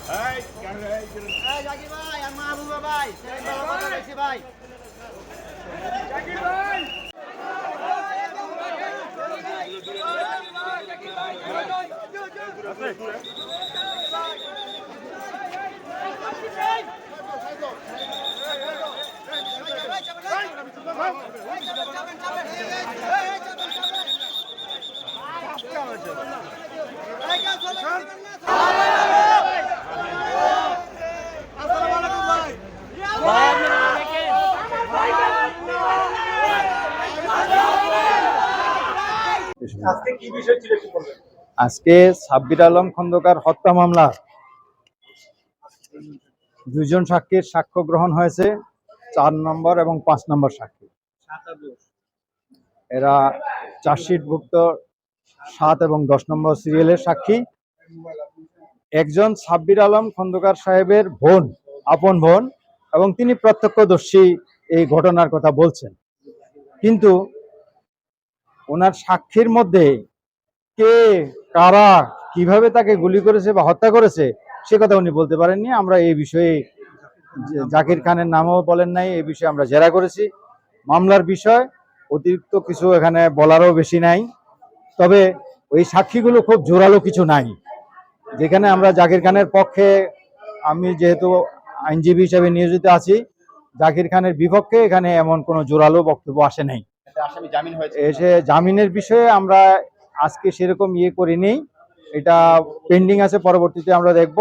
জাকির ভাই আর মাহবুবা ভাই কথা বেশি ভাই জাকির ভাই আজকে সাব্বির আলম খন্দকার হত্যা মামলা দুইজন সাক্ষীর সাক্ষ্য গ্রহণ হয়েছে, 4 নম্বর এবং 5 নম্বর সাক্ষী। এরা চার্জশিটভুক্ত 7 এবং 10 নম্বর সিরিয়ালের সাক্ষী। একজন সাব্বির আলম খন্দকার সাহেবের বোন, আপন বোন, এবং তিনি প্রত্যক্ষদর্শী এই ঘটনার কথা বলছেন, কিন্তু ওনার সাক্ষীর মধ্যে কে, কারা, কিভাবে তাকে গুলি করেছে বা হত্যা করেছে সে কথা উনি বলতে পারেননি। আমরা এই বিষয়ে জাকির খানের নামও বলেন নাই, এই বিষয়ে আমরা জেরা করেছি। মামলার বিষয় অতিরিক্ত কিছু এখানে বলারও বেশি নাই, তবে ওই সাক্ষীগুলো খুব জোরালো কিছু নাই। যেখানে আমরা জাকির খানের পক্ষে, আমি যেহেতু আইনজীবী হিসেবে নিয়োজিত আছি, জাকির খানের বিপক্ষে এখানে এমন কোনো জোরালো বক্তব্য আসে নাই। এসে জামিনের বিষয়ে আমরা আজকে সেরকম করিনি, এটা পেন্ডিং আছে, পরবর্তীতে আমরা দেখব।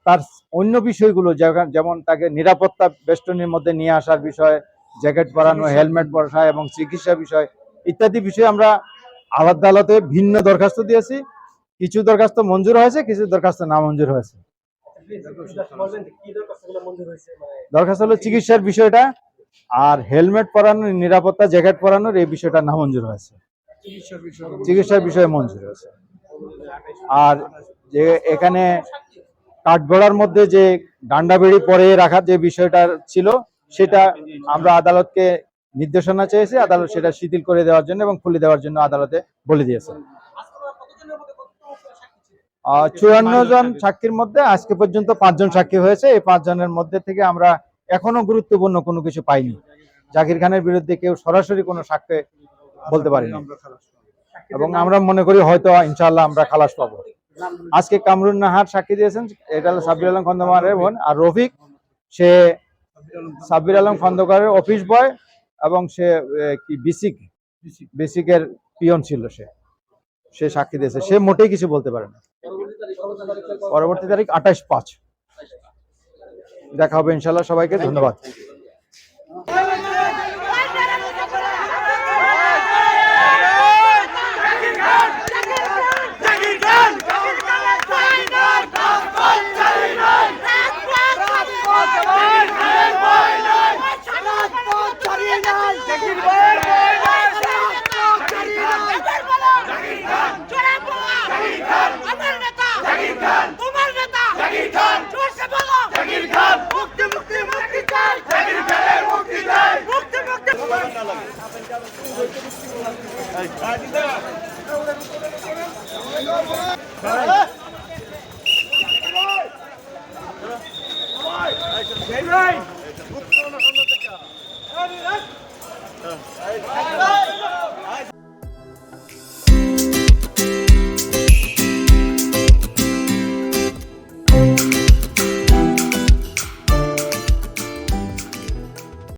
তার অন্য বিষয়গুলো যেমন তাকে নিরাপত্তা বেষ্টনীর মধ্যে নিয়ে আসার বিষয়, জ্যাকেট পরানো, হেলমেট পরা এবং চিকিৎসা বিষয় ইত্যাদি বিষয়ে আমরা আদালতে ভিন্ন দরখাস্ত দিয়েছি। কিছু দরখাস্ত মঞ্জুর হয়েছে, কিছু দরখাস্ত নামঞ্জুর হয়েছে। দরখাস্ত হলো চিকিৎসার বিষয়টা, আর হেলমেট পরানোর, নিরাপত্তা জ্যাকেট পরানোর এই বিষয়টা নামঞ্জুর হয়েছে, চিকিৎসার বিষয়ে মঞ্জুর হয়েছে। আর যে এখানে কাঠগড়ার মধ্যে যে ডান্ডা বেড়ি পরে রাখার যে বিষয়টা ছিল, সেটা আমরা আদালতকে নির্দেশনা চেয়েছি, আদালত সেটা শিথিল করে দেওয়ার জন্য এবং খুলে দেওয়ার জন্য আদালতে বলে দিয়েছে। 54 জন সাক্ষীর মধ্যে আজকে পর্যন্ত 5 জন সাক্ষী হয়েছে। এই 5 জনের মধ্যে থেকে আমরা এখনো গুরুত্বপূর্ণ কোনো কিছু পাইনি। জাকির খানের বিরুদ্ধে কেউ সরাসরি কোনো সাক্ষ্য বলতে পারিনি, এবং আমরা মনে করি হয়তো ইনশাআল্লাহ আমরা খালাস পাবো। আজকে কামরুন নাহার সাক্ষী দিয়েছেন, এটা হলো সাব্বির আলম খন্দকারের বোন। আর রফিক, সে সাব্বির আলম খন্দকারের অফিস বয় এবং সে কি বেসিকের পিয়ন ছিল। সে সাক্ষী দিয়েছে, সে মোটেই কিছু বলতে পারে না। পরবর্তী তারিখ 28/5 দেখা হবে ইনশাআল্লাহ। সবাইকে ধন্যবাদ। Hey!